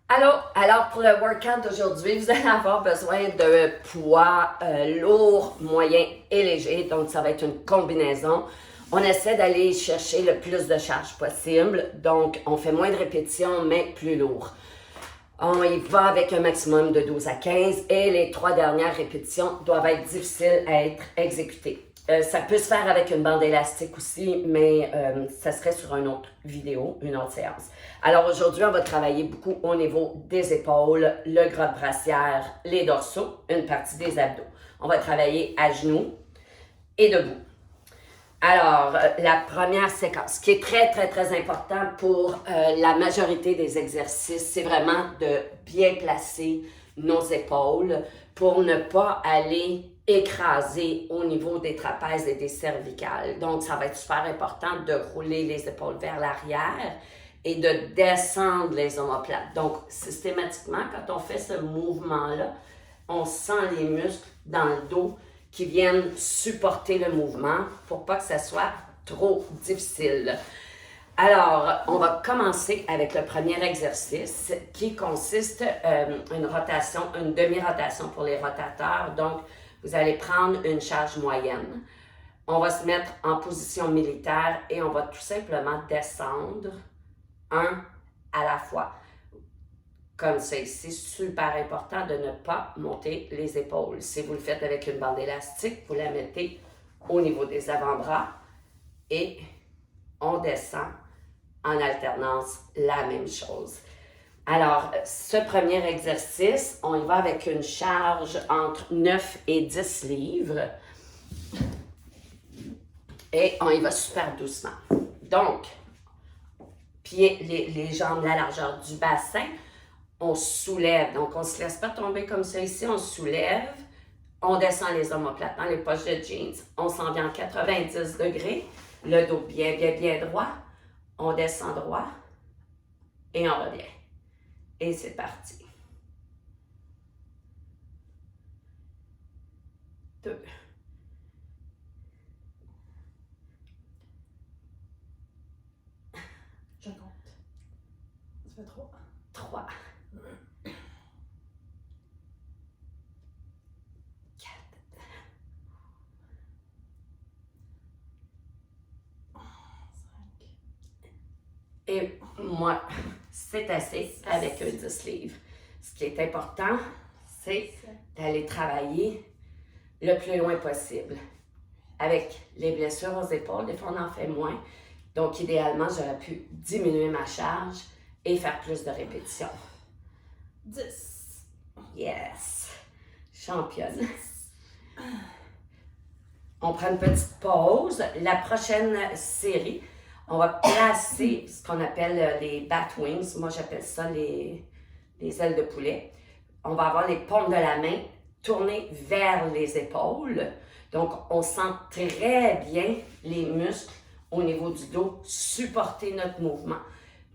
Alors pour le workout d'aujourd'hui, vous allez avoir besoin de poids lourd, moyen et léger. Donc, ça va être une combinaison. On essaie d'aller chercher le plus de charge possible. Donc, on fait moins de répétitions, mais plus lourd. On y va avec un maximum de 12 à 15 et les 3 dernières répétitions doivent être difficiles à être exécutées. Ça peut se faire avec une bande élastique aussi, mais ça serait sur une autre vidéo, une autre séance. Alors aujourd'hui, on va travailler beaucoup au niveau des épaules, le gras de brassière, les dorsaux, une partie des abdos. On va travailler à genoux et debout. Alors, la première séquence, qui est très, très, très important pour la majorité des exercices, c'est vraiment de bien placer nos épaules pour ne pas aller écraser au niveau des trapèzes et des cervicales. Donc, ça va être super important de rouler les épaules vers l'arrière et de descendre les omoplates. Donc, systématiquement, quand on fait ce mouvement-là, on sent les muscles dans le dos qui viennent supporter le mouvement pour pas que ça soit trop difficile. Alors, on va commencer avec le premier exercice qui consiste une rotation, une demi-rotation pour les rotateurs. Donc, vous allez prendre une charge moyenne. On va se mettre en position militaire et on va tout simplement descendre un à la fois. Comme ça ici, super important de ne pas monter les épaules. Si vous le faites avec une bande élastique, vous la mettez au niveau des avant-bras et on descend en alternance la même chose. Alors, ce premier exercice, on y va avec une charge entre 9 et 10 livres et on y va super doucement. Donc, pieds, les jambes à la largeur du bassin, on soulève. Donc, on ne se laisse pas tomber comme ça ici. On soulève. On descend les omoplates dans les poches de jeans. On s'en vient en 90 degrés. Le dos bien, bien, bien droit. On descend droit. Et on revient. Et c'est parti. 2. Je compte. Ça fait 3. 3. 4. 5. Et moi, c'est assez avec un 10 livres. Ce qui est important, c'est d'aller travailler le plus loin possible. Avec les blessures aux épaules, des fois on en fait moins. Donc idéalement, j'aurais pu diminuer ma charge et faire plus de répétitions. 10. Yes! Championne. On prend une petite pause. La prochaine série, on va placer ce qu'on appelle les bat wings. Moi, j'appelle ça les ailes de poulet. On va avoir les paumes de la main tournées vers les épaules. Donc, on sent très bien les muscles au niveau du dos supporter notre mouvement.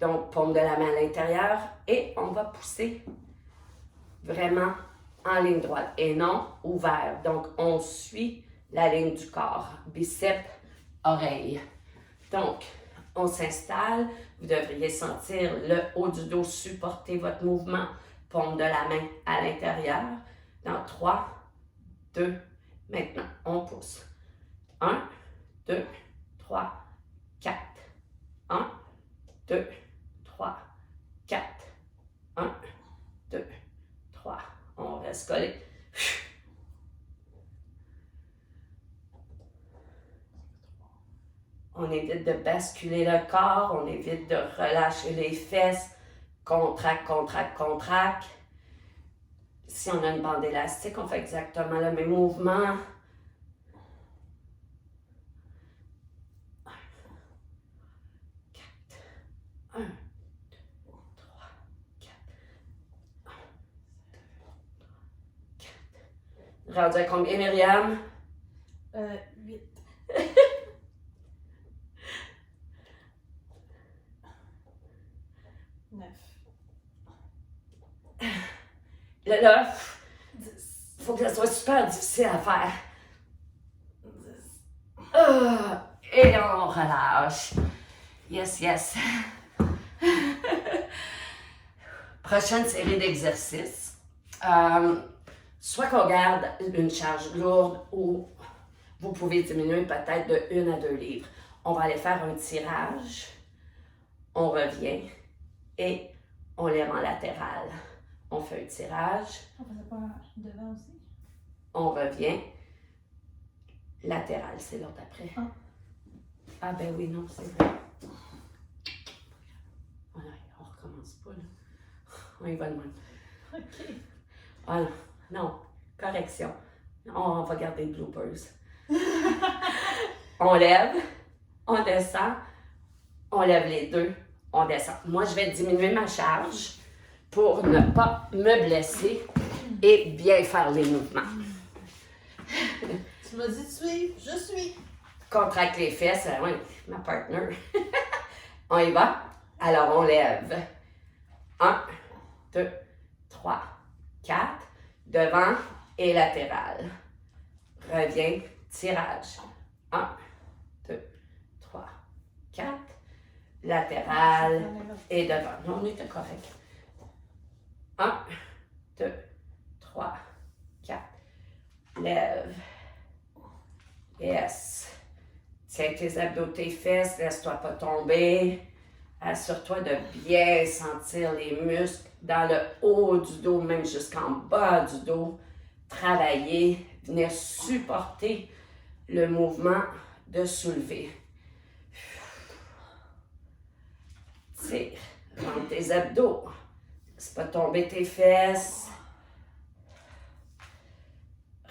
Donc, paume de la main à l'intérieur et on va pousser vraiment en ligne droite et non ouvert. Donc, on suit la ligne du corps, biceps, oreille. Donc, on s'installe. Vous devriez sentir le haut du dos supporter votre mouvement. Paume de la main à l'intérieur. Dans 3, 2, maintenant, on pousse. 1, 2, 3, 4. 1, 2, 3, 4. 1, 2, 3. On reste collé. On évite de basculer le corps, on évite de relâcher les fesses. Contracte, contracte, contracte. Si on a une bande élastique, on fait exactement le même mouvement. 1, 2, 3, 4. 1, 2, 3, 4. Rendu à combien, Myriam? 8. Là, il faut que ça soit super difficile à faire. 10. Et on relâche. Yes, yes. Prochaine série d'exercices. Soit qu'on garde une charge lourde ou vous pouvez diminuer peut-être de 1 à 2 livres. On va aller faire un tirage. On revient et on lève en latéral. On fait un tirage. On faisait pas devant aussi? On revient. Latéral, c'est l'autre après. Ah. Ah ben oui, non, c'est vrai. Oh non, on recommence pas là. On y va de même. OK. Ah non, correction. On va garder le bloopers. On lève, on descend, on lève les deux, on descend. Moi, je vais diminuer ma charge pour ne pas me blesser et bien faire les mouvements. Tu m'as dit de suivre, je suis. Contracte les fesses, oui, ma partner. On y va? Alors, on lève. 1, 2, 3, 4. Devant et latéral. Reviens, tirage. 1, 2, 3, 4. Latéral et devant. Non, on était correct. 1, 2, 3, 4. Lève. Yes. Tiens tes abdos, tes fesses, laisse-toi pas tomber. Assure-toi de bien sentir les muscles dans le haut du dos, même jusqu'en bas du dos. Travailler, venir supporter le mouvement de soulever. Tire, rentre tes abdos. Laisse pas tomber tes fesses.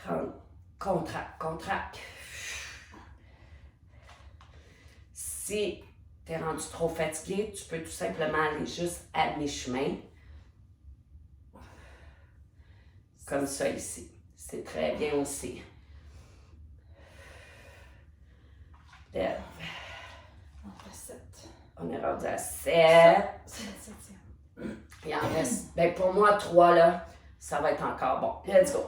Rentre, contracte, contracte. Si tu es rendu trop fatigué, tu peux tout simplement aller juste à mi-chemin. Comme ça ici. C'est très bien aussi. Lève. On fait 7. On est rendu à 7. C'est le 7e. Il en reste. Ben pour moi, 3 là, ça va être encore bon. Let's go.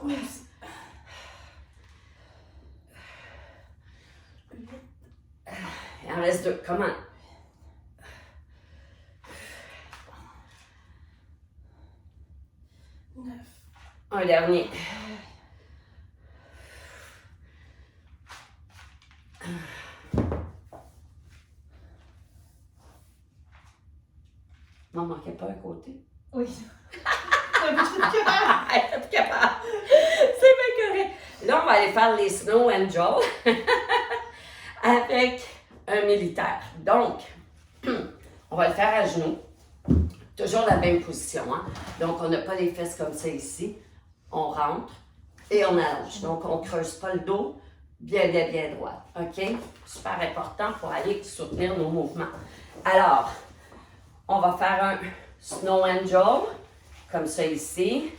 Il en reste 2. Comment? 9. Un dernier. M'en manquait pas un côté. Oui. Je suis capable. Elle est capable. C'est bien correct. Là, on va aller faire les Snow Angels avec un militaire. Donc, on va le faire à genoux. Toujours la même position. Hein? Donc, on n'a pas les fesses comme ça ici. On rentre et on allonge. Donc, on ne creuse pas le dos. Bien, bien, bien droit. OK? Super important pour aller soutenir nos mouvements. Alors, on va faire un Snow Angel, comme ça ici.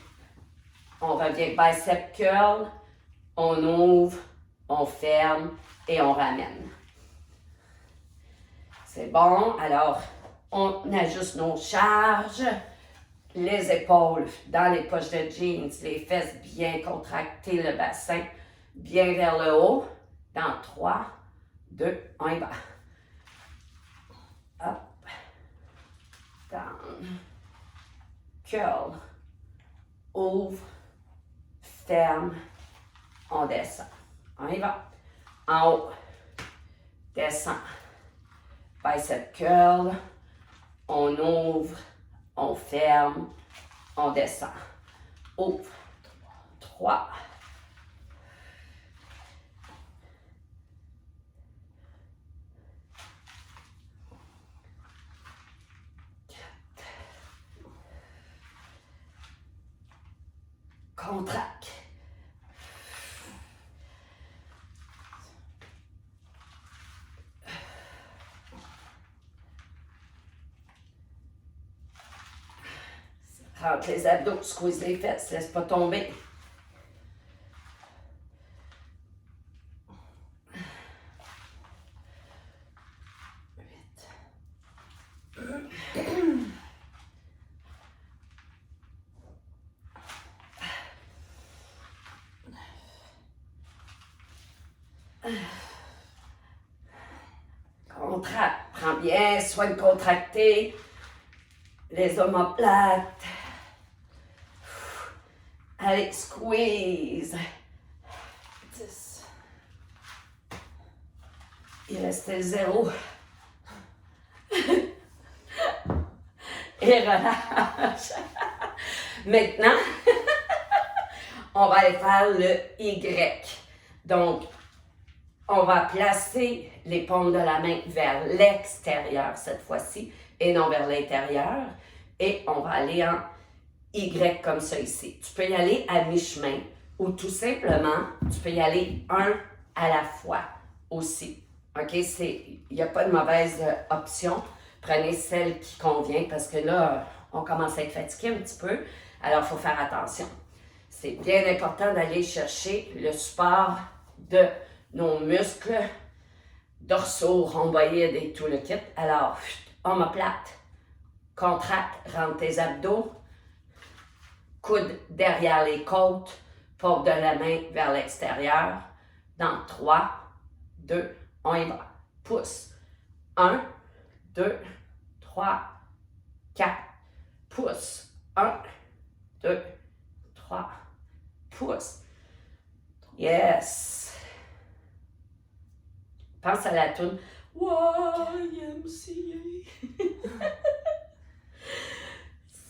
On revient bicep curl, on ouvre, on ferme et on ramène. C'est bon. Alors, on ajuste nos charges, les épaules dans les poches de jeans, les fesses bien contractées, le bassin bien vers le haut. Dans 3, 2, on y va. Hop. Down. Curl. Ouvre. Ferme. On descend. On y va. En haut. Descend. Bicep curl. On ouvre. On ferme. On descend. Ouvre. 3. Contracte. Rentre les abdos, squeeze les fesses, laisse pas tomber. Contracte. Prends bien soin de contracter les omoplates. Allez, squeeze. 10. Il restait 0. Et relâche. Maintenant, on va aller faire le Y. Donc, on va placer les paumes de la main vers l'extérieur cette fois-ci et non vers l'intérieur. Et on va aller en Y comme ça ici. Tu peux y aller à mi-chemin ou tout simplement, tu peux y aller un à la fois aussi. OK? Il n'y a pas de mauvaise option. Prenez celle qui convient parce que là, on commence à être fatigué un petit peu. Alors, il faut faire attention. C'est bien important d'aller chercher le support de nos muscles dorsaux, rhomboïdes et tout le kit. Alors, omoplate, contracte, rentre tes abdos, coude derrière les côtes, paume de la main vers l'extérieur. Dans 3, 2, on y va. Pousse. 1, 2, 3, 4. Pousse. 1, 2, 3. Pousse. Yes. Pense à la toune. YMCA.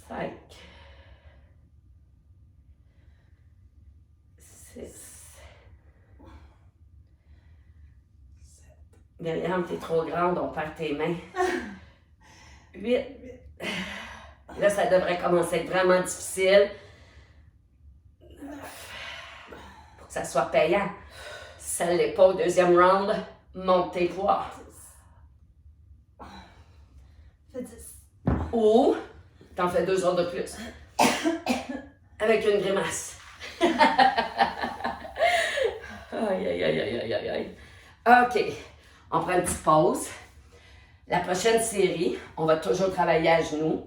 5. 6. Myriam, t'es trop grande, on perd tes mains. 8. Là, ça devrait commencer à être vraiment difficile. 9. Pour que ça soit payant. Si ça ne l'est pas au deuxième round, monte tes poids. 10. Fais 10. Ou, t'en fais 2 autres de plus. Avec une grimace. Aïe, aïe, aïe, aïe, aïe, aïe. OK. On prend une petite pause. La prochaine série, on va toujours travailler à genoux.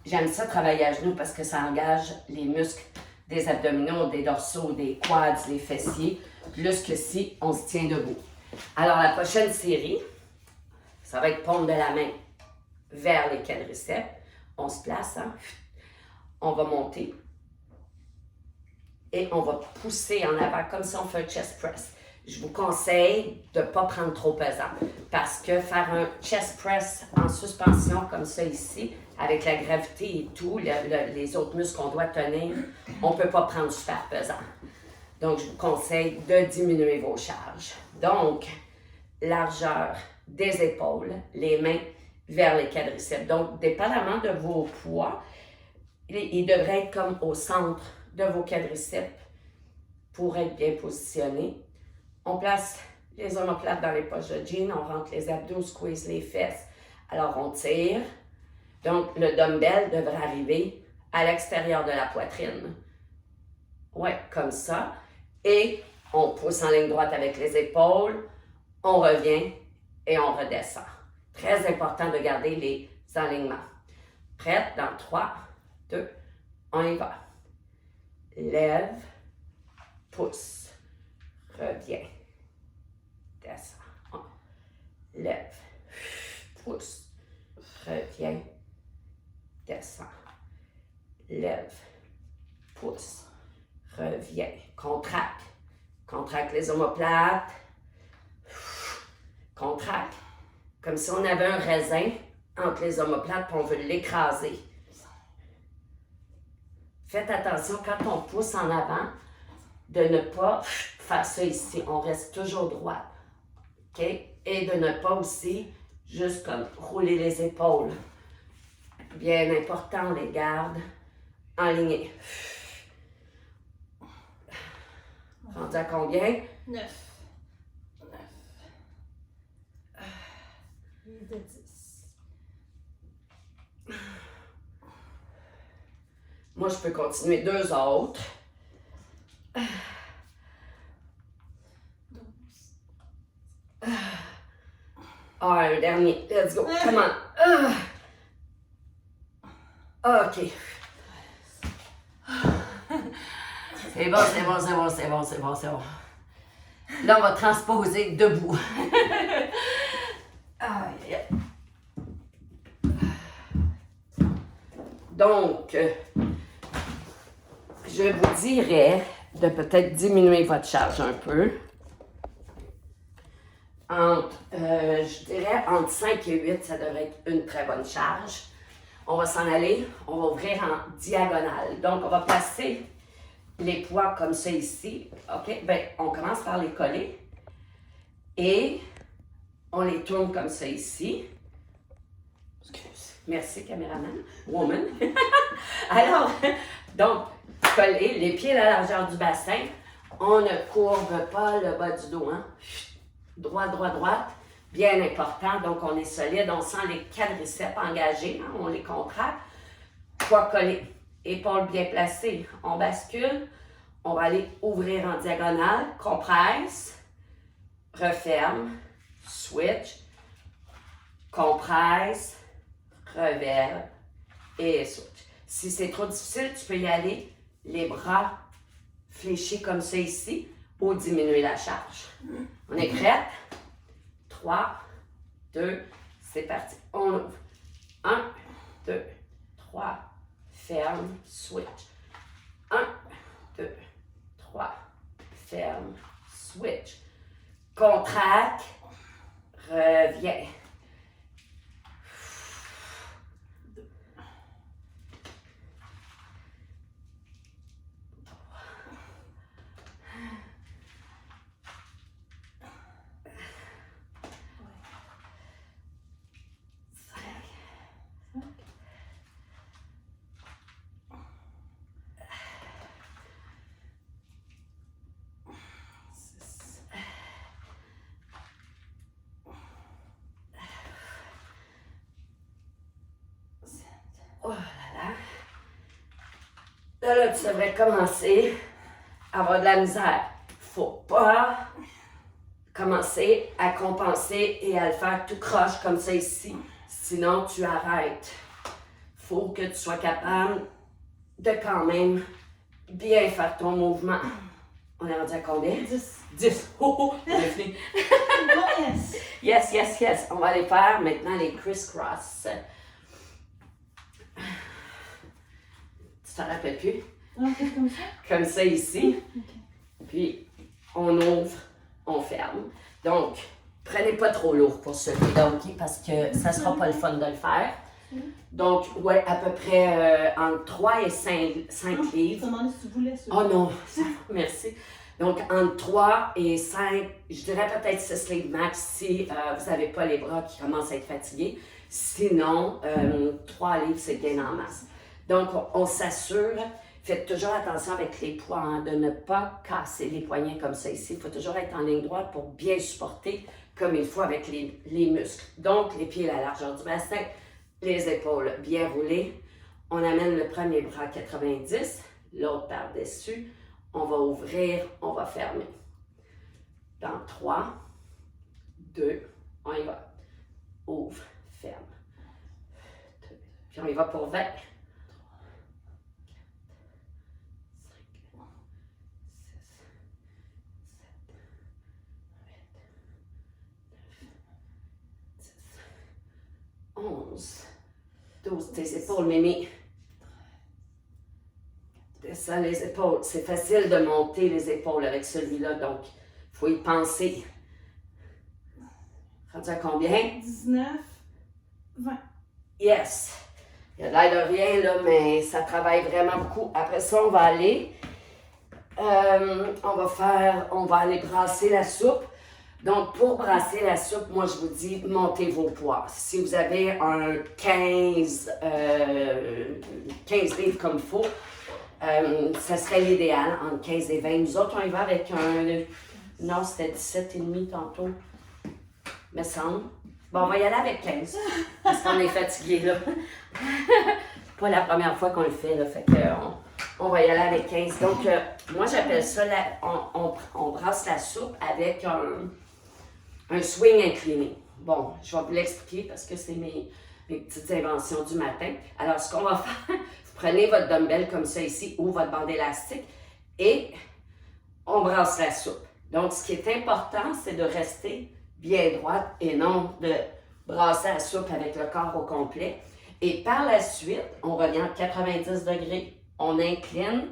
J'aime ça travailler à genoux parce que ça engage les muscles des abdominaux, des dorsaux, des quads, les fessiers, plus que si on se tient debout. Alors, la prochaine série, ça va être paume de la main vers les quadriceps. On se place, hein? On va monter et on va pousser en avant comme si on fait un chest press. Je vous conseille de ne pas prendre trop pesant parce que faire un chest press en suspension comme ça ici, avec la gravité et tout, les autres muscles qu'on doit tenir, on ne peut pas prendre super pesant. Donc, je vous conseille de diminuer vos charges. Donc, largeur des épaules, les mains vers les quadriceps. Donc, dépendamment de vos poids, il devrait être comme au centre de vos quadriceps pour être bien positionné. On place les omoplates dans les poches de jeans, on rentre les abdos, squeeze les fesses. Alors, on tire. Donc, le dumbbell devrait arriver à l'extérieur de la poitrine. Ouais, comme ça. Et on pousse en ligne droite avec les épaules. On revient et on redescend. Très important de garder les alignements. Prête? Dans 3, 2, on y va. Lève, pousse, reviens, descends. Lève, pousse, reviens, descends. Lève, pousse, reviens. Contracte. Contracte les omoplates. Contracte. Comme si on avait un raisin entre les omoplates et on veut l'écraser. Faites attention quand on pousse en avant de ne pas faire ça ici. On reste toujours droit. OK? Et de ne pas aussi juste comme rouler les épaules. Bien important, on les garde alignés. Rendu à combien? 9. 8 de 10. Moi, je peux continuer 2 autres. 12. Un dernier. Let's go. Come on. OK. C'est bon, c'est bon, c'est bon, c'est bon, c'est bon, c'est bon. Là, on va transposer debout. Aïe, aïe. Donc, je je vous dirais de peut-être diminuer votre charge un peu. Je dirais entre 5 et 8, ça devrait être une très bonne charge. On va s'en aller, on va ouvrir en diagonale. Donc, on va placer les poids comme ça ici. OK? Bien, on commence par les coller et on les tourne comme ça ici. Excuse. Merci, caméraman. Woman. Alors, donc, coller les pieds à la largeur du bassin. On ne courbe pas le bas du dos, hein? Droite, droite, droite. Bien important. Donc, on est solide. On sent les quadriceps engagés. Hein? On les contracte. Poids collés. Épaules bien placées. On bascule. On va aller ouvrir en diagonale. Compresse. Referme. Switch. Compresse. Reverbe. Et switch. Si c'est trop difficile, tu peux y aller les bras fléchis comme ça ici ou diminuer la charge. On est prête? 3, 2, c'est parti. On ouvre. 1, 2, 3, ferme, switch. 1, 2, 3, ferme, switch. Contracte, reviens. Oh là là. Là, tu devrais commencer à avoir de la misère. Faut pas commencer à compenser et à le faire tout croche comme ça ici. Sinon, tu arrêtes. Faut que tu sois capable de quand même bien faire ton mouvement. On est rendu à combien? 10. 10. Oh, oh, on a fini. Oh, yes. Yes, yes, yes. On va aller faire maintenant les criss-cross. Tu t'en rappelles plus? On fait comme ça? Comme ça ici. Ok. Puis, on ouvre, on ferme. Donc, prenez pas trop lourd pour celui-là, OK? Parce que ça sera pas le fun de le faire. Donc, ouais, à peu près entre 3 et 5 livres. Je me demandais si tu voulais ça. Oh non, merci. Donc, entre 3 et 5, je dirais peut-être 6 livres max si vous n'avez pas les bras qui commencent à être fatigués. Sinon, 3 livres, c'est bien en masse. Donc, on s'assure, faites toujours attention avec les poids, hein, de ne pas casser les poignets comme ça ici. Il faut toujours être en ligne droite pour bien supporter comme il faut avec les muscles. Donc, les pieds à la largeur du bassin, les épaules bien roulées. On amène le premier bras à 90, l'autre par-dessus. On va ouvrir, on va fermer. Dans 3, 2, on y va. Ouvre, ferme. Puis on y va pour 20. 11, 12, tes épaules, Mimi. Descends les épaules. C'est facile de monter les épaules avec celui-là, donc il faut y penser. Rendu à combien? 19, 20. Yes! Il y a de l'air de rien, là, mais ça travaille vraiment beaucoup. Après ça, on va aller, on va aller brasser la soupe. Donc, pour brasser la soupe, moi, je vous dis, montez vos poids. Si vous avez un 15 livres comme il faut, ça serait l'idéal, entre 15 et 20. Nous autres, on y va avec un... Non, c'était 17,5 tantôt, me semble. Bon, on va y aller avec 15, parce qu'on est fatigué, là. Pas la première fois qu'on le fait, là, fait que on va y aller avec 15. Donc, moi, j'appelle ça, on brasse la soupe avec un swing incliné. Bon, je vais vous l'expliquer parce que c'est mes petites inventions du matin. Alors, ce qu'on va faire, vous prenez votre dumbbell comme ça ici ou votre bande élastique et on brasse la soupe. Donc, ce qui est important, c'est de rester bien droite et non de brasser la soupe avec le corps au complet. Et par la suite, on revient à 90 degrés. On incline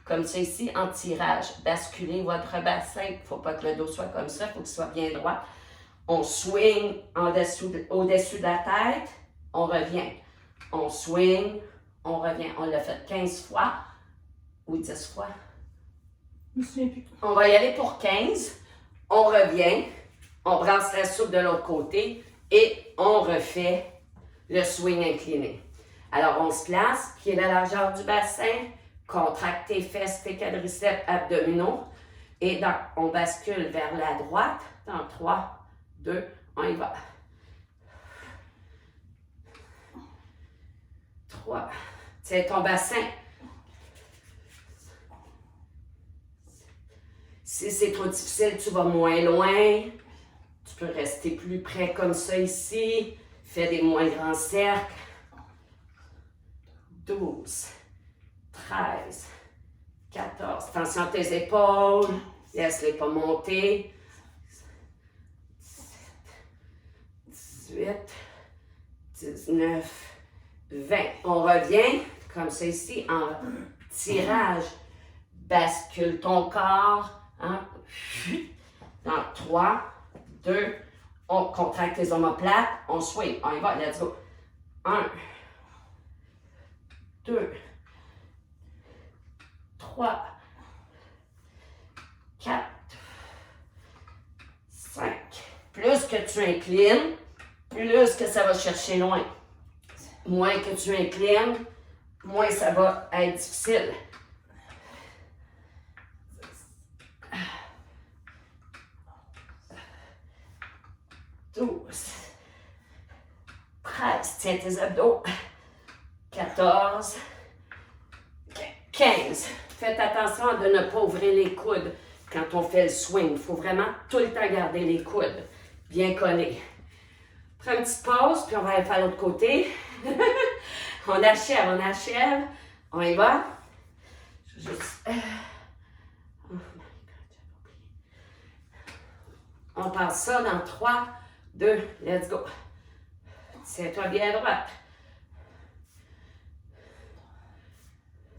comme ça ici, en tirage. Basculez votre bassin. Il ne faut pas que le dos soit comme ça, il faut qu'il soit bien droit. On swing au-dessus de la tête, on revient. On swing, on revient. On l'a fait 15 fois ou 10 fois. Je me souviens plus. On va y aller pour 15. On revient. On brasse la soupe de l'autre côté et on refait le swing incliné. Alors, on se place, pied la largeur du bassin, contracte tes fesses, tes quadriceps abdominaux et on bascule vers la droite dans 3, 2, on y va. 3. Tiens ton bassin. Si c'est trop difficile, tu vas moins loin. Tu peux rester plus près comme ça ici. Fais des moins grands cercles. 12, 13, 14. Attention à tes épaules. Laisse-les pas monter. 17, 18, 19, 20. On revient comme ça ici en tirage. Bascule ton corps. Hein? Dans 3, 2, on contracte les omoplates. On swing. On y va. Let's go. 1, 2, 3, 4, 5. Plus que tu inclines, plus que ça va chercher loin. Moins que tu inclines, moins ça va être difficile. 12, 13, tiens tes abdos. 14, 15. Faites attention de ne pas ouvrir les coudes quand on fait le swing. Il faut vraiment tout le temps garder les coudes bien collés. Prends une petite pause, puis on va aller faire l'autre côté. On achève. On y va. Je vais juste... Oh my God, on passe ça dans 3, 2, let's go. Tiens-toi bien droite.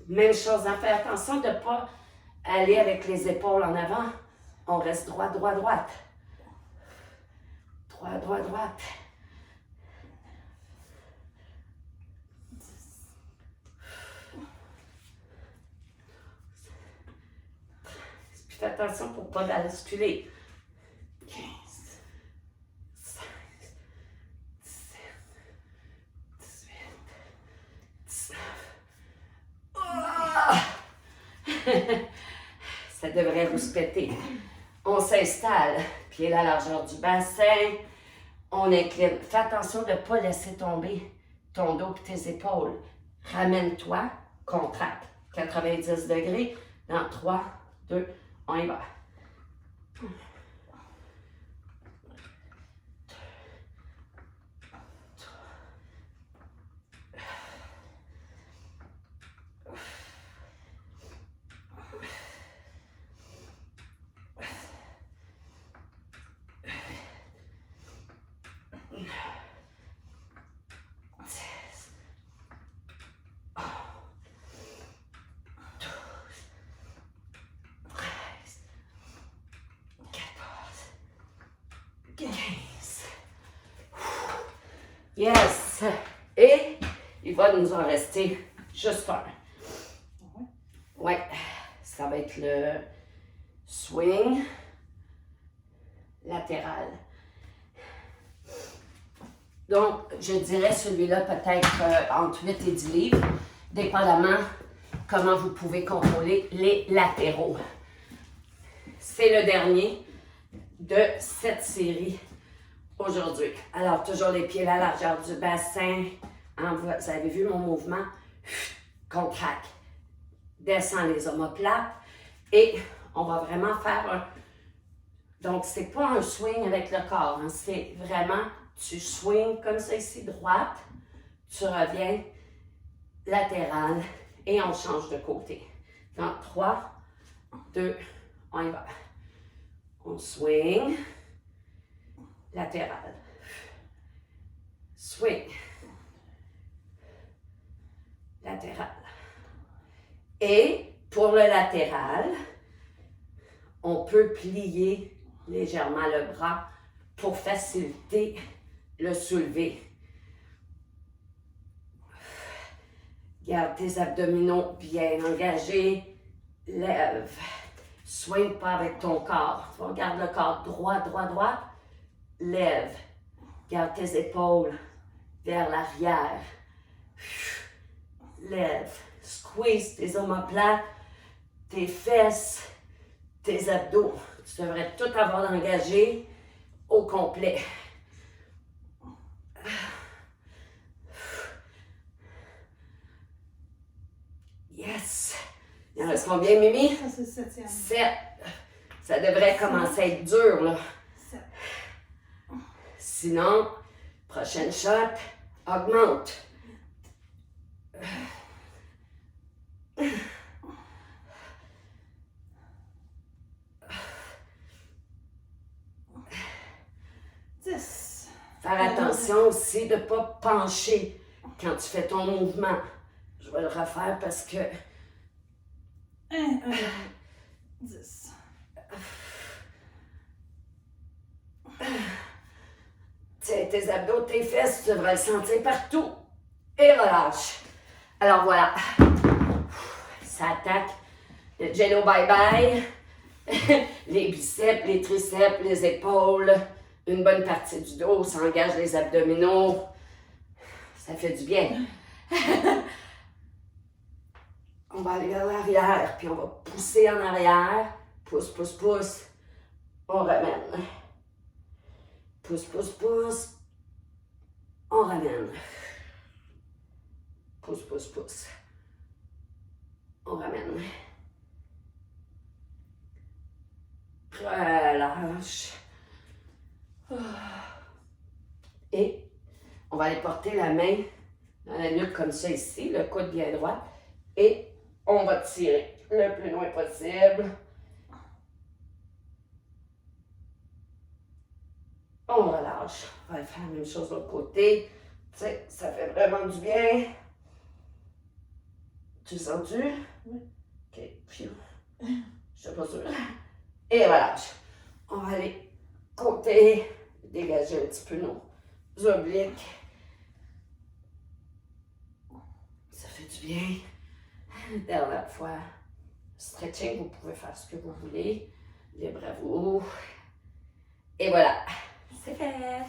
Même chose à faire. Attention de ne pas aller avec les épaules en avant. On reste droit, droit, droite. Droit, droit, droite. Puis fais attention pour ne pas basculer. 15, 16, 17, 18, 19. Ça devrait rouspéter. On s'installe. Pied la largeur du bassin. On incline. Fais attention de ne pas laisser tomber ton dos et tes épaules. Ramène-toi. Contracte. 90 degrés. Dans 3, 2, on y va. Yes! Et il va nous en rester juste un. Ouais, ça va être le swing latéral. Donc, je dirais celui-là peut-être entre 8 et 10 livres, dépendamment comment vous pouvez contrôler les latéraux. C'est le dernier de cette série aujourd'hui. Alors, toujours les pieds à la largeur du bassin. Vous avez vu mon mouvement? Contracte. Descends les omoplates. Et on va vraiment faire un... Donc, c'est pas un swing avec le corps. Hein, c'est vraiment, tu swings comme ça ici, droite. Tu reviens latéral. Et on change de côté. Dans 3, 2, on y va. On swing. Latéral. Swing. Latéral. Et Pour le latéral, on peut plier légèrement le bras pour faciliter le soulevé. Garde tes abdominaux bien engagés. Lève. Swing pas avec ton corps. Tu vas garder le corps droit, droit, droit. Lève. Garde tes épaules vers l'arrière. Lève. Squeeze tes omoplates, tes fesses, tes abdos. Tu devrais tout avoir engagé au complet. Yes! Il en reste combien, Mimi? Ça, c'est le 7e. 7. Ça devrait commencer à être dur, là. 7. Sinon, prochaine shot, augmente. Faire attention aussi de ne pas pencher quand tu fais ton mouvement. Je vais le refaire parce que... 1, 10. Tiens, tes abdos, tes fesses, tu devrais le sentir partout. Et relâche. Alors voilà. Ça attaque le jello bye-bye. Les biceps, les triceps, les épaules. Une bonne partie du dos, ça engage les abdominaux. Ça fait du bien. On va aller vers l'arrière, puis on va pousser en arrière. Pousse, pousse, pousse. On ramène. Pousse, pousse, pousse. On ramène. Pousse, pousse, pousse. On ramène. Relâche. Et on va aller porter la main dans la nuque comme ça ici, le coude bien droit. Et on va tirer le plus loin possible. On relâche. On va faire la même chose de l'autre côté. Tu sais, ça fait vraiment du bien. Tu sens-tu? Oui. OK. Pfiou. Je suis pas sûre. Et relâche. On va aller côté, dégager un petit peu nos obliques. Ça fait du bien. Dernière fois. Stretching, vous pouvez faire ce que vous voulez. Libre à vous. Et voilà. C'est fait.